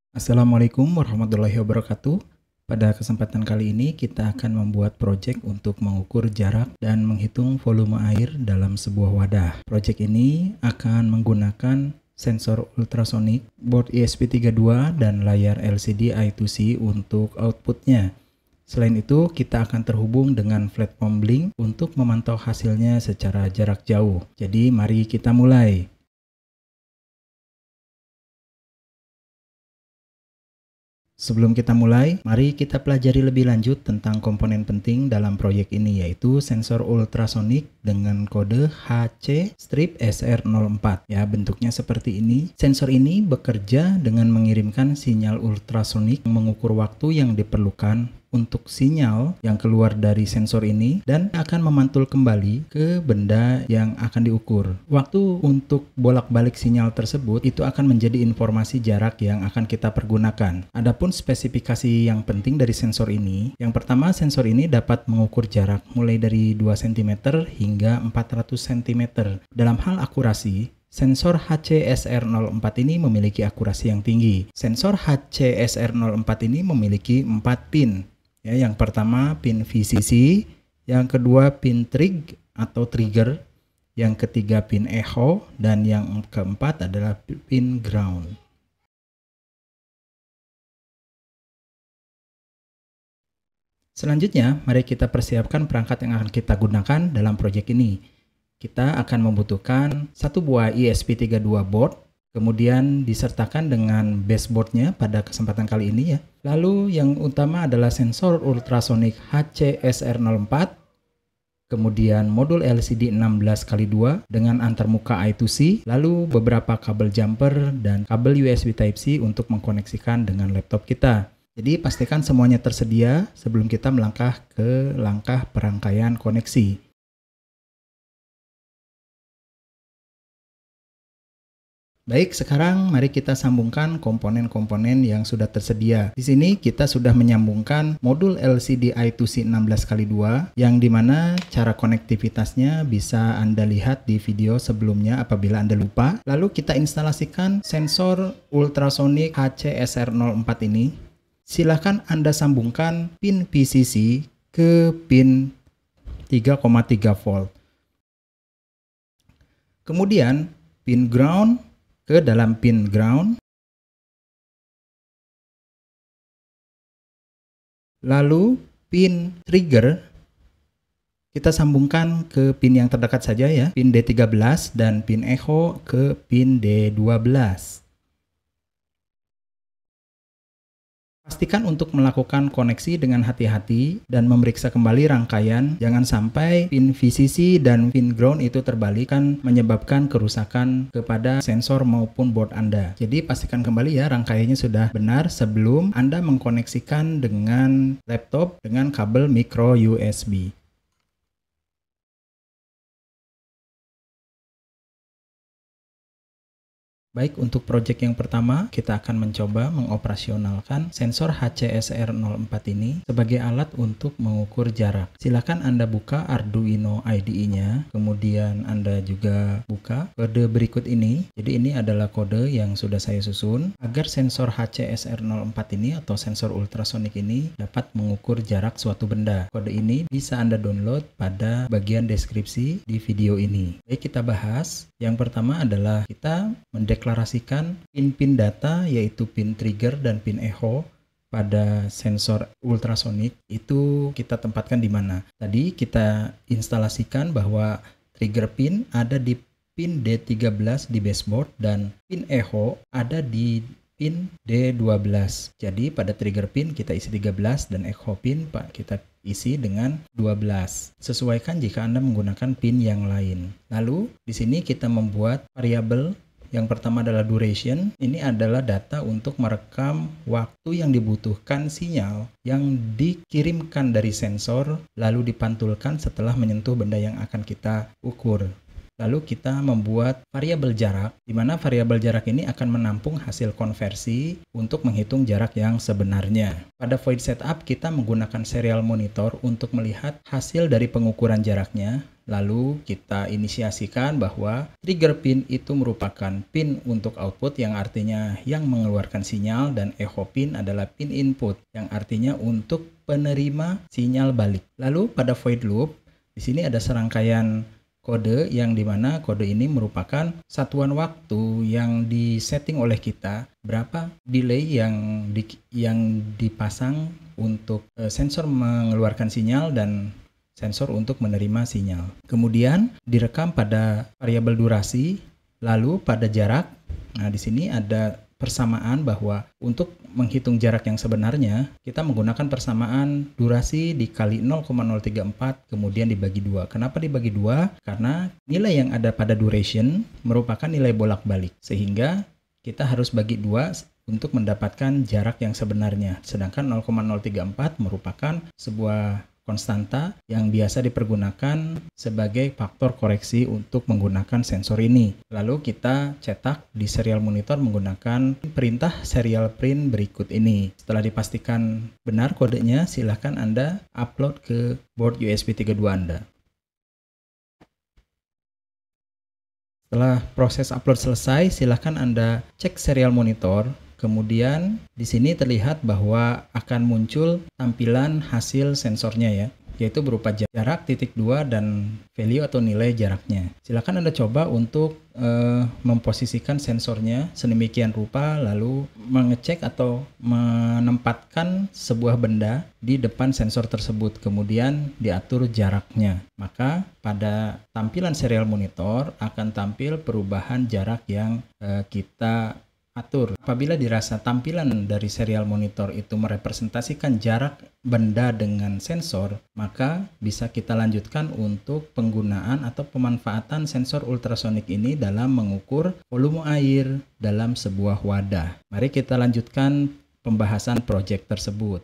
Assalamualaikum warahmatullahi wabarakatuh. Pada kesempatan kali ini kita akan membuat proyek untuk mengukur jarak dan menghitung volume air dalam sebuah wadah. Proyek ini akan menggunakan sensor ultrasonik, board ESP32 dan layar LCD I2C untuk outputnya. Selain itu, kita akan terhubung dengan platform Blink untuk memantau hasilnya secara jarak jauh. Jadi mari kita mulai. Sebelum kita mulai, mari kita pelajari lebih lanjut tentang komponen penting dalam proyek ini, yaitu sensor ultrasonik dengan kode HC-SR04. Ya, bentuknya seperti ini. Sensor ini bekerja dengan mengirimkan sinyal ultrasonik mengukur waktu yang diperlukan untuk sinyal yang keluar dari sensor ini dan akan memantul kembali ke benda yang akan diukur. Waktu untuk bolak-balik sinyal tersebut itu akan menjadi informasi jarak yang akan kita pergunakan. Adapun spesifikasi yang penting dari sensor ini, yang pertama, sensor ini dapat mengukur jarak mulai dari 2 cm hingga 400 cm. Dalam hal akurasi, sensor HC-SR04 ini memiliki akurasi yang tinggi. Sensor HC-SR04 ini memiliki 4 pin. Ya, yang pertama pin VCC, yang kedua pin trig atau trigger, yang ketiga pin echo, dan yang keempat adalah pin ground. Selanjutnya, mari kita persiapkan perangkat yang akan kita gunakan dalam proyek ini. Kita akan membutuhkan satu buah ESP32 board, kemudian disertakan dengan baseboardnya pada kesempatan kali ini ya. Lalu yang utama adalah sensor ultrasonik HC-SR04, kemudian modul LCD 16x2 dengan antarmuka I2C, lalu beberapa kabel jumper dan kabel USB Type-C untuk mengkoneksikan dengan laptop kita. Jadi pastikan semuanya tersedia sebelum kita melangkah ke langkah perangkaian koneksi. Baik, sekarang mari kita sambungkan komponen-komponen yang sudah tersedia. Di sini kita sudah menyambungkan modul LCD I2C 16x2 yang dimana cara konektivitasnya bisa Anda lihat di video sebelumnya apabila Anda lupa. Lalu kita instalasikan sensor ultrasonik HC-SR04 ini. Silakan Anda sambungkan pin VCC ke pin 3,3 volt. Kemudian pin ground ke dalam pin ground, lalu pin trigger kita sambungkan ke pin yang terdekat saja ya, pin D13, dan pin echo ke pin D12. Pastikan untuk melakukan koneksi dengan hati-hati dan memeriksa kembali rangkaian. Jangan sampai pin VCC dan pin ground itu terbalik, kan menyebabkan kerusakan kepada sensor maupun board Anda. Jadi pastikan kembali ya rangkaiannya sudah benar sebelum Anda mengkoneksikan dengan laptop dengan kabel micro USB. Baik, untuk proyek yang pertama, kita akan mencoba mengoperasionalkan sensor HC-SR04 ini sebagai alat untuk mengukur jarak. Silakan Anda buka Arduino IDE-nya, kemudian Anda juga buka kode berikut ini. Jadi ini adalah kode yang sudah saya susun agar sensor HC-SR04 ini atau sensor ultrasonik ini dapat mengukur jarak suatu benda. Kode ini bisa Anda download pada bagian deskripsi di video ini. Baik, kita bahas. Yang pertama adalah kita mendeklarasikan pin-pin data, yaitu pin trigger dan pin echo pada sensor ultrasonik. Itu kita tempatkan di mana? Tadi kita instalasikan bahwa trigger pin ada di pin D13 di baseboard dan pin echo ada di pin D12. Jadi pada trigger pin kita isi 13 dan echo pin kita isi dengan 12. Sesuaikan jika Anda menggunakan pin yang lain. Lalu di sini kita membuat variabel. Yang pertama adalah duration. Ini adalah data untuk merekam waktu yang dibutuhkan sinyal yang dikirimkan dari sensor lalu dipantulkan setelah menyentuh benda yang akan kita ukur. Lalu kita membuat variabel jarak, di mana variabel jarak ini akan menampung hasil konversi untuk menghitung jarak yang sebenarnya. Pada void setup kita menggunakan serial monitor untuk melihat hasil dari pengukuran jaraknya. Lalu kita inisiasikan bahwa trigger pin itu merupakan pin untuk output yang artinya yang mengeluarkan sinyal, dan echo pin adalah pin input yang artinya untuk penerima sinyal balik. Lalu pada void loop, di sini ada serangkaian kode yang dimana kode ini merupakan satuan waktu yang disetting oleh kita, berapa delay yang dipasang untuk sensor mengeluarkan sinyal dan sensor untuk menerima sinyal. Kemudian direkam pada variabel durasi, lalu pada jarak. Nah, di sini ada persamaan bahwa untuk menghitung jarak yang sebenarnya, kita menggunakan persamaan durasi dikali 0,034 kemudian dibagi 2. Kenapa dibagi 2? Karena nilai yang ada pada duration merupakan nilai bolak-balik, sehingga kita harus bagi 2 untuk mendapatkan jarak yang sebenarnya. Sedangkan 0,034 merupakan sebuah konstanta yang biasa dipergunakan sebagai faktor koreksi untuk menggunakan sensor ini. Lalu kita cetak di serial monitor menggunakan perintah serial print berikut ini. Setelah dipastikan benar kodenya, silahkan Anda upload ke board USB 32 Anda. Setelah proses upload selesai, silahkan Anda cek serial monitor. Kemudian di sini terlihat bahwa akan muncul tampilan hasil sensornya ya, yaitu berupa jarak, titik 2, dan value atau nilai jaraknya. Silakan Anda coba untuk memposisikan sensornya sedemikian rupa, lalu mengecek atau menempatkan sebuah benda di depan sensor tersebut, kemudian diatur jaraknya. Maka pada tampilan serial monitor akan tampil perubahan jarak yang kita atur. Apabila dirasa tampilan dari serial monitor itu merepresentasikan jarak benda dengan sensor, maka bisa kita lanjutkan untuk penggunaan atau pemanfaatan sensor ultrasonik ini dalam mengukur volume air dalam sebuah wadah. Mari kita lanjutkan pembahasan proyek tersebut.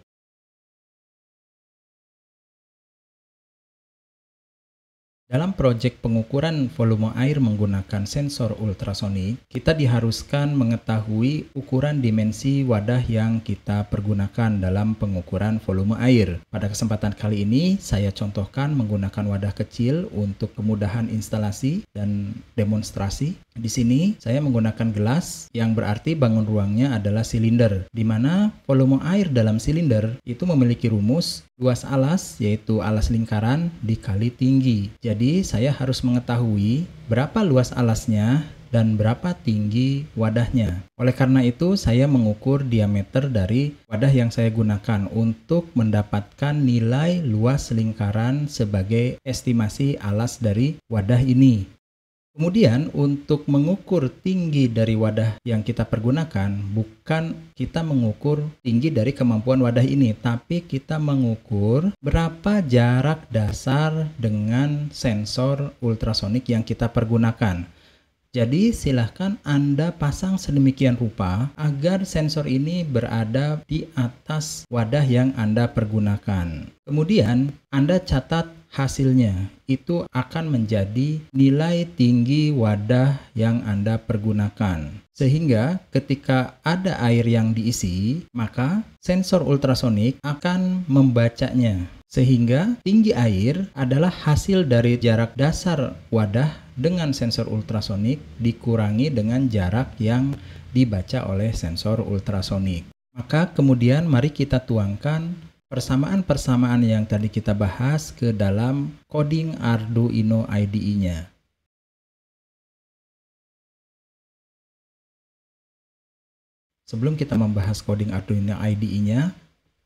Dalam proyek pengukuran volume air menggunakan sensor ultrasonik, kita diharuskan mengetahui ukuran dimensi wadah yang kita pergunakan dalam pengukuran volume air. Pada kesempatan kali ini, saya contohkan menggunakan wadah kecil untuk kemudahan instalasi dan demonstrasi. Di sini, saya menggunakan gelas yang berarti bangun ruangnya adalah silinder, di mana volume air dalam silinder itu memiliki rumus luas alas, yaitu alas lingkaran dikali tinggi. Jadi saya harus mengetahui berapa luas alasnya dan berapa tinggi wadahnya. Oleh karena itu saya mengukur diameter dari wadah yang saya gunakan untuk mendapatkan nilai luas lingkaran sebagai estimasi alas dari wadah ini. Kemudian untuk mengukur tinggi dari wadah yang kita pergunakan, bukan kita mengukur tinggi dari kemampuan wadah ini, tapi kita mengukur berapa jarak dasar dengan sensor ultrasonik yang kita pergunakan. Jadi silahkan Anda pasang sedemikian rupa agar sensor ini berada di atas wadah yang Anda pergunakan. Kemudian Anda catat hasilnya, itu akan menjadi nilai tinggi wadah yang Anda pergunakan. Sehingga ketika ada air yang diisi, maka sensor ultrasonik akan membacanya. Sehingga tinggi air adalah hasil dari jarak dasar wadah dengan sensor ultrasonik dikurangi dengan jarak yang dibaca oleh sensor ultrasonik. Maka kemudian mari kita tuangkan persamaan-persamaan yang tadi kita bahas ke dalam coding Arduino IDE-nya. Sebelum kita membahas coding Arduino IDE-nya,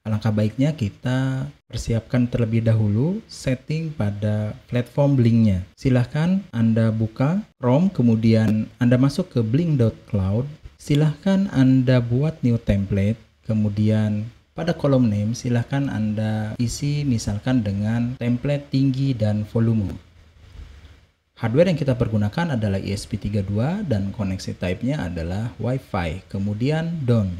alangkah baiknya kita persiapkan terlebih dahulu setting pada platform Blink-nya. Silahkan Anda buka Chrome, kemudian Anda masuk ke blink.cloud. Silahkan Anda buat new template, kemudian pada kolom name silahkan Anda isi misalkan dengan template tinggi dan volume. Hardware yang kita pergunakan adalah ESP32 dan koneksi type-nya adalah Wi-Fi. Kemudian down.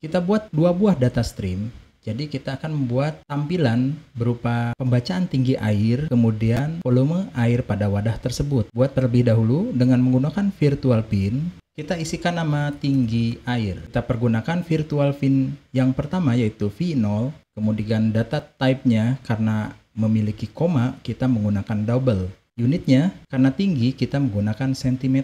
Kita buat 2 buah data stream. Jadi kita akan membuat tampilan berupa pembacaan tinggi air, kemudian volume air pada wadah tersebut. Buat terlebih dahulu dengan menggunakan virtual pin, kita isikan nama tinggi air. Kita pergunakan virtual pin yang pertama yaitu V0, kemudian data type-nya karena memiliki koma kita menggunakan double. Unitnya, karena tinggi kita menggunakan cm.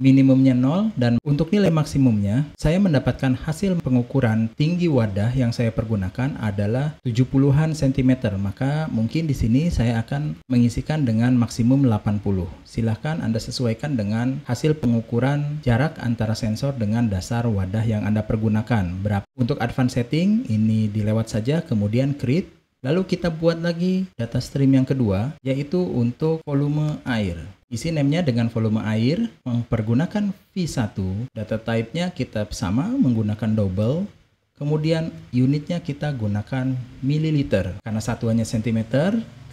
Minimumnya 0 dan untuk nilai maksimumnya, saya mendapatkan hasil pengukuran tinggi wadah yang saya pergunakan adalah 70-an cm. Maka mungkin di sini saya akan mengisikan dengan maksimum 80. Silahkan Anda sesuaikan dengan hasil pengukuran jarak antara sensor dengan dasar wadah yang Anda pergunakan. Untuk advance setting, ini dilewat saja, kemudian create. Lalu kita buat lagi data stream yang kedua, yaitu untuk volume air. Isi name-nya dengan volume air, mempergunakan V1. Data type-nya kita sama, menggunakan double. Kemudian unitnya kita gunakan mililiter. Karena satuannya cm,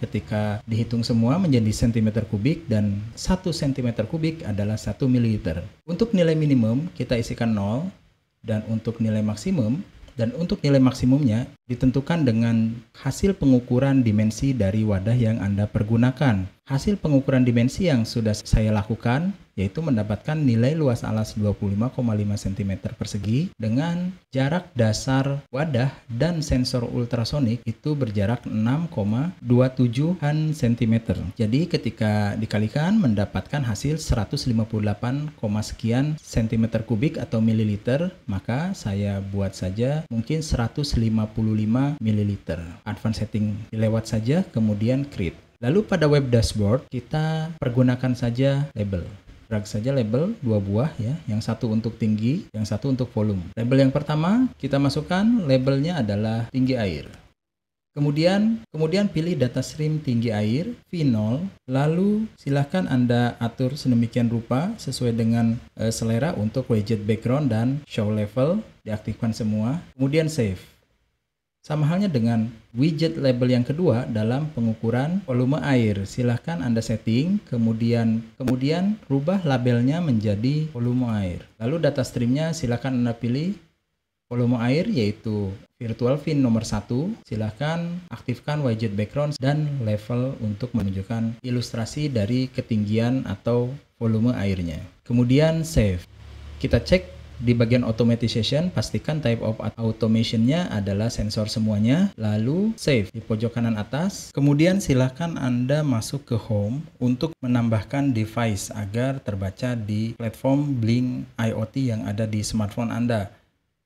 ketika dihitung semua menjadi cm kubik dan 1 cm kubik adalah 1 mililiter. Untuk nilai minimum kita isikan 0 dan untuk nilai maksimumnya ditentukan dengan hasil pengukuran dimensi dari wadah yang Anda pergunakan. Hasil pengukuran dimensi yang sudah saya lakukan yaitu mendapatkan nilai luas alas 25,5 cm persegi dengan jarak dasar wadah dan sensor ultrasonik itu berjarak 6,27 cm. Jadi ketika dikalikan mendapatkan hasil 158, sekian cm kubik atau mililiter, maka saya buat saja mungkin 155 ml. Advance setting dilewat saja, kemudian create. Lalu pada web dashboard kita pergunakan saja label. Drag saja label 2 buah ya, yang satu untuk tinggi, yang satu untuk volume. Label yang pertama kita masukkan labelnya adalah tinggi air. Kemudian pilih data stream tinggi air V0, lalu silahkan Anda atur sedemikian rupa sesuai dengan selera untuk widget background dan show level, diaktifkan semua, kemudian save. Sama halnya dengan widget label yang kedua dalam pengukuran volume air. Silahkan Anda setting, kemudian rubah labelnya menjadi volume air. Lalu data streamnya silahkan Anda pilih volume air yaitu virtual fin nomor 1. Silahkan aktifkan widget background dan level untuk menunjukkan ilustrasi dari ketinggian atau volume airnya. Kemudian save. Kita cek di bagian automatization, pastikan type of automation-nya adalah sensor semuanya, lalu save di pojok kanan atas. Kemudian silahkan Anda masuk ke home untuk menambahkan device agar terbaca di platform Blink IoT yang ada di smartphone Anda.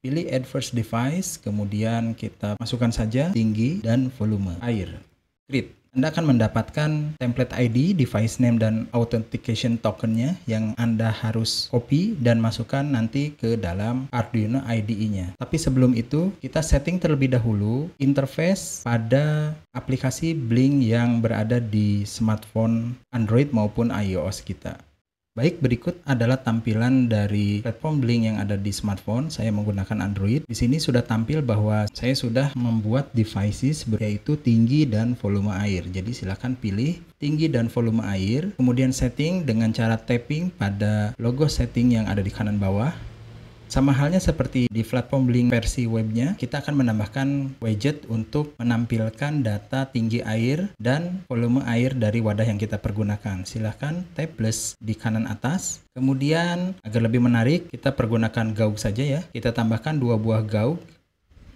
Pilih add first device, kemudian kita masukkan saja tinggi dan volume air. Create. Anda akan mendapatkan template ID, device name, dan authentication token-nya yang Anda harus copy dan masukkan nanti ke dalam Arduino IDE-nya. Tapi sebelum itu, kita setting terlebih dahulu interface pada aplikasi Blink yang berada di smartphone Android maupun iOS kita. Baik, berikut adalah tampilan dari platform Blink yang ada di smartphone. Saya menggunakan Android. Di sini sudah tampil bahwa saya sudah membuat devices yaitu tinggi dan volume air. Jadi silakan pilih tinggi dan volume air. Kemudian setting dengan cara tapping pada logo setting yang ada di kanan bawah. Sama halnya seperti di platform Blink versi webnya, kita akan menambahkan widget untuk menampilkan data tinggi air dan volume air dari wadah yang kita pergunakan. Silahkan tap plus di kanan atas. Kemudian agar lebih menarik, kita pergunakan gaug saja ya. Kita tambahkan 2 buah gaug.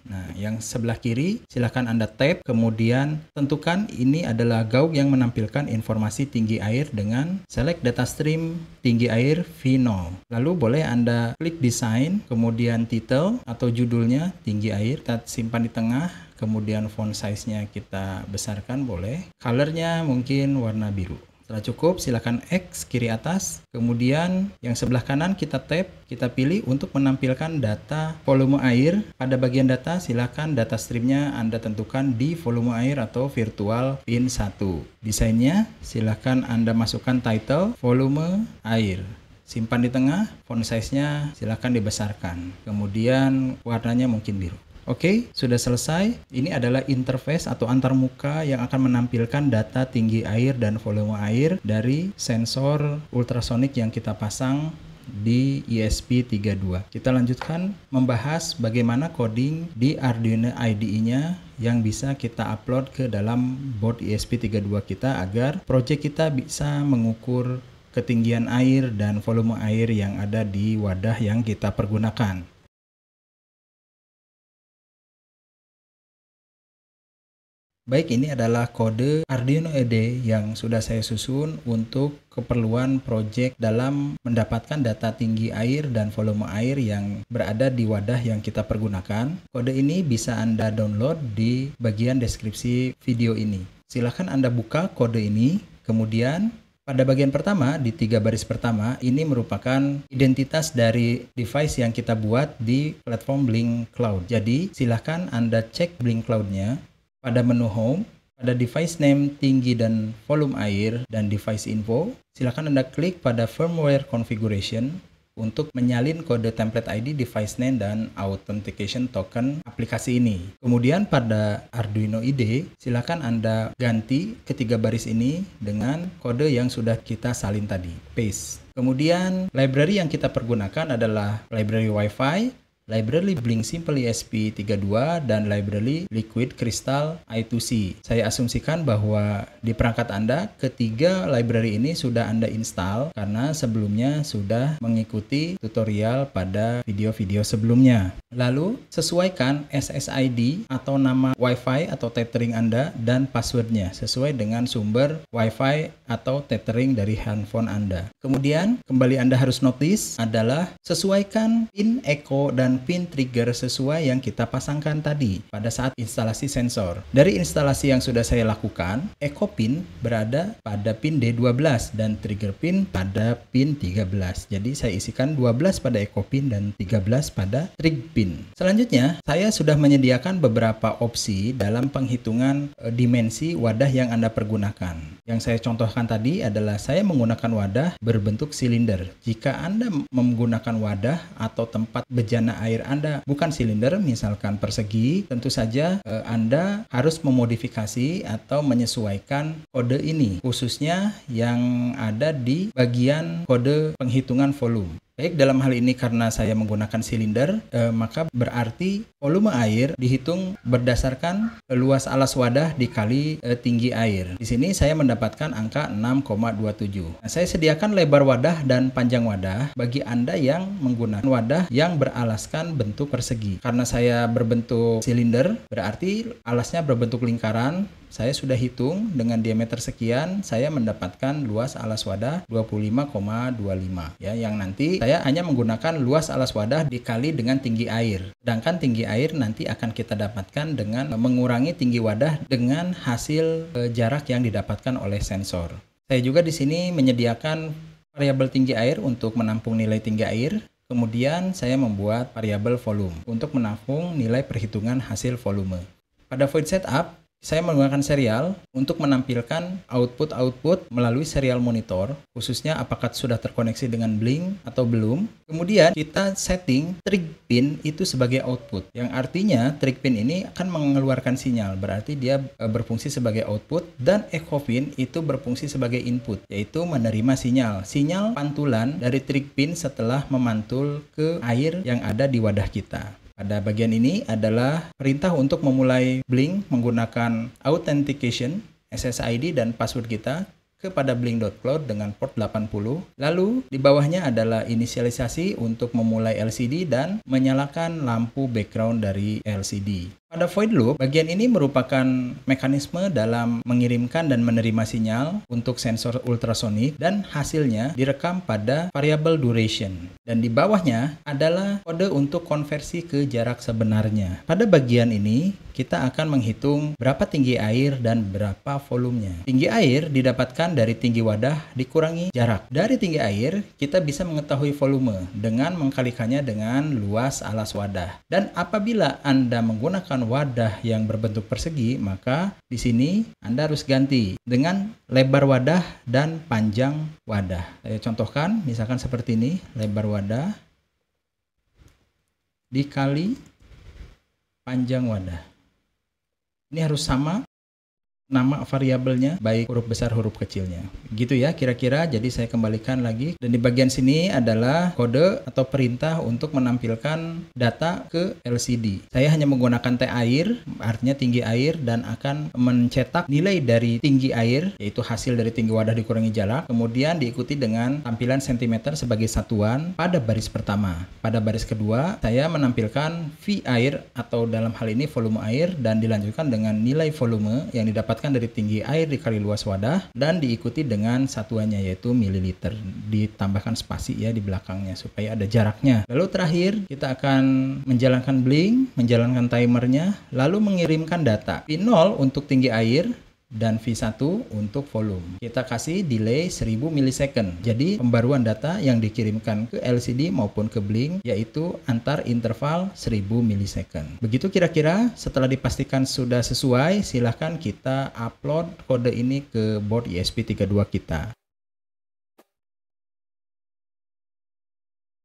Nah, yang sebelah kiri silahkan Anda tap, kemudian tentukan ini adalah gaug yang menampilkan informasi tinggi air dengan select data stream tinggi air V0. Lalu boleh Anda klik design, kemudian title atau judulnya tinggi air, kita simpan di tengah, kemudian font size-nya kita besarkan boleh. Color-nya mungkin warna biru. Setelah cukup, silakan X kiri atas. Kemudian yang sebelah kanan kita tap, kita pilih untuk menampilkan data volume air. Pada bagian data, silakan data streamnya Anda tentukan di volume air atau virtual pin 1. Desainnya, silakan Anda masukkan title volume air. Simpan di tengah, font size-nya silakan dibesarkan. Kemudian warnanya mungkin biru. Oke, sudah selesai. Ini adalah interface atau antarmuka yang akan menampilkan data tinggi air dan volume air dari sensor ultrasonik yang kita pasang di ESP32. Kita lanjutkan membahas bagaimana coding di Arduino IDE-nya yang bisa kita upload ke dalam board ESP32 kita agar project kita bisa mengukur ketinggian air dan volume air yang ada di wadah yang kita pergunakan. Baik, ini adalah kode Arduino IDE yang sudah saya susun untuk keperluan proyek dalam mendapatkan data tinggi air dan volume air yang berada di wadah yang kita pergunakan. Kode ini bisa Anda download di bagian deskripsi video ini. Silahkan Anda buka kode ini, kemudian pada bagian pertama, di 3 baris pertama, ini merupakan identitas dari device yang kita buat di platform Blink Cloud. Jadi, silahkan Anda cek Blink Cloud-nya. Pada menu Home, pada device name tinggi dan volume air dan device info, silakan Anda klik pada firmware configuration untuk menyalin kode template ID, device name, dan authentication token aplikasi ini. Kemudian pada Arduino IDE, silakan Anda ganti ketiga baris ini dengan kode yang sudah kita salin tadi, paste. Kemudian library yang kita pergunakan adalah library Wi-Fi, library Blink Simple ESP32, dan library Liquid Crystal I2C. Saya asumsikan bahwa di perangkat Anda, ketiga library ini sudah Anda install karena sebelumnya sudah mengikuti tutorial pada video-video sebelumnya. Lalu, sesuaikan SSID atau nama Wi-Fi atau tethering Anda dan passwordnya sesuai dengan sumber Wi-Fi atau tethering dari handphone Anda. Kemudian, kembali Anda harus notice adalah sesuaikan pin echo dan pin trigger sesuai yang kita pasangkan tadi pada saat instalasi sensor. Dari instalasi yang sudah saya lakukan, echo pin berada pada pin D12 dan trigger pin pada pin 13. Jadi saya isikan 12 pada echo pin dan 13 pada trig pin. Selanjutnya, saya sudah menyediakan beberapa opsi dalam penghitungan dimensi wadah yang Anda pergunakan. Yang saya contohkan tadi adalah saya menggunakan wadah berbentuk silinder. Jika Anda menggunakan wadah atau tempat bejana air Anda bukan silinder, misalkan persegi, tentu saja Anda harus memodifikasi atau menyesuaikan kode ini, khususnya yang ada di bagian kode penghitungan volume. Baik, dalam hal ini karena saya menggunakan silinder, maka berarti volume air dihitung berdasarkan luas alas wadah dikali tinggi air. Di sini saya mendapatkan angka 6,27. Nah, saya sediakan lebar wadah dan panjang wadah bagi Anda yang menggunakan wadah yang beralaskan bentuk persegi. Karena saya berbentuk silinder, berarti alasnya berbentuk lingkaran. Saya sudah hitung dengan diameter sekian, saya mendapatkan luas alas wadah 25,25 ya, yang nanti saya hanya menggunakan luas alas wadah dikali dengan tinggi air. Sedangkan tinggi air nanti akan kita dapatkan dengan mengurangi tinggi wadah dengan hasil jarak yang didapatkan oleh sensor. Saya juga di sini menyediakan variabel tinggi air untuk menampung nilai tinggi air. Kemudian saya membuat variabel volume untuk menampung nilai perhitungan hasil volume. Pada void setup, saya menggunakan serial untuk menampilkan output melalui serial monitor, khususnya apakah sudah terkoneksi dengan Blink atau belum. Kemudian kita setting trig pin itu sebagai output, yang artinya trig pin ini akan mengeluarkan sinyal, berarti dia berfungsi sebagai output, dan echo pin itu berfungsi sebagai input, yaitu menerima sinyal pantulan dari trig pin setelah memantul ke air yang ada di wadah kita. Pada bagian ini adalah perintah untuk memulai Blink menggunakan authentication, SSID, dan password kita kepada blink.cloud dengan port 80. Lalu di bawahnya adalah inisialisasi untuk memulai LCD dan menyalakan lampu background dari LCD. Pada void loop, bagian ini merupakan mekanisme dalam mengirimkan dan menerima sinyal untuk sensor ultrasonik dan hasilnya direkam pada variable duration. Dan di bawahnya adalah kode untuk konversi ke jarak sebenarnya. Pada bagian ini, kita akan menghitung berapa tinggi air dan berapa volumenya. Tinggi air didapatkan dari tinggi wadah dikurangi jarak. Dari tinggi air, kita bisa mengetahui volume dengan mengkalikannya dengan luas alas wadah. Dan apabila Anda menggunakan wadah yang berbentuk persegi, maka di sini Anda harus ganti dengan lebar wadah dan panjang wadah. Saya contohkan, misalkan seperti ini, lebar wadah dikali panjang wadah. Ini harus sama nama variabelnya, baik huruf besar huruf kecilnya. Gitu ya kira-kira. Jadi saya kembalikan lagi, dan di bagian sini adalah kode atau perintah untuk menampilkan data ke LCD. Saya hanya menggunakan T air, artinya tinggi air, dan akan mencetak nilai dari tinggi air, yaitu hasil dari tinggi wadah dikurangi jarak, kemudian diikuti dengan tampilan sentimeter sebagai satuan pada baris pertama. Pada baris kedua, saya menampilkan V air atau dalam hal ini volume air, dan dilanjutkan dengan nilai volume yang didapat dari tinggi air dikali luas wadah, dan diikuti dengan satuannya yaitu mililiter, ditambahkan spasi ya di belakangnya supaya ada jaraknya. Lalu terakhir kita akan menjalankan blink, menjalankan timernya, lalu mengirimkan data V0 untuk tinggi air dan V1 untuk volume. Kita kasih delay 1000 milisecond. Jadi pembaruan data yang dikirimkan ke LCD maupun ke blink yaitu antar interval 1000 milisecond. Begitu kira-kira. Setelah dipastikan sudah sesuai, silahkan kita upload kode ini ke board ESP32 kita.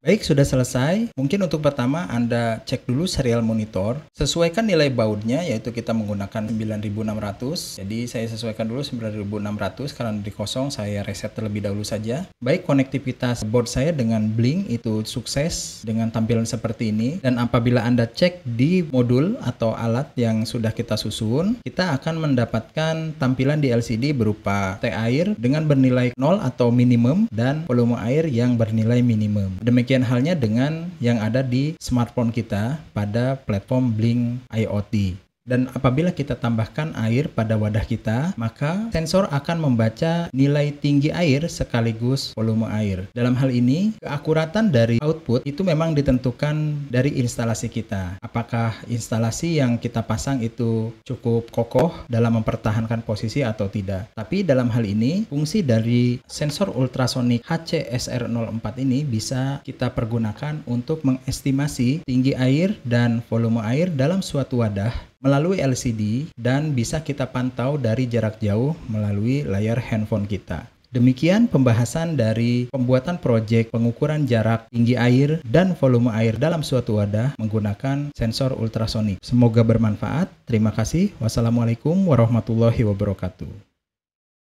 Baik, sudah selesai. Mungkin untuk pertama Anda cek dulu serial monitor. Sesuaikan nilai baudnya, yaitu kita menggunakan 9600. Jadi saya sesuaikan dulu 9600, karena di kosong saya reset terlebih dahulu saja. Baik, konektivitas board saya dengan blink itu sukses dengan tampilan seperti ini. Dan apabila Anda cek di modul atau alat yang sudah kita susun, kita akan mendapatkan tampilan di LCD berupa T air dengan bernilai 0 atau minimum, dan volume air yang bernilai minimum. Demikian halnya dengan yang ada di smartphone kita pada platform Blink IoT. Dan apabila kita tambahkan air pada wadah kita, maka sensor akan membaca nilai tinggi air sekaligus volume air. Dalam hal ini, keakuratan dari output itu memang ditentukan dari instalasi kita. Apakah instalasi yang kita pasang itu cukup kokoh dalam mempertahankan posisi atau tidak. Tapi dalam hal ini, fungsi dari sensor ultrasonik HCSR04 ini bisa kita pergunakan untuk mengestimasi tinggi air dan volume air dalam suatu wadah melalui LCD, dan bisa kita pantau dari jarak jauh melalui layar handphone kita. Demikian pembahasan dari pembuatan proyek pengukuran jarak tinggi air dan volume air dalam suatu wadah menggunakan sensor ultrasonik. Semoga bermanfaat. Terima kasih. Wassalamualaikum warahmatullahi wabarakatuh.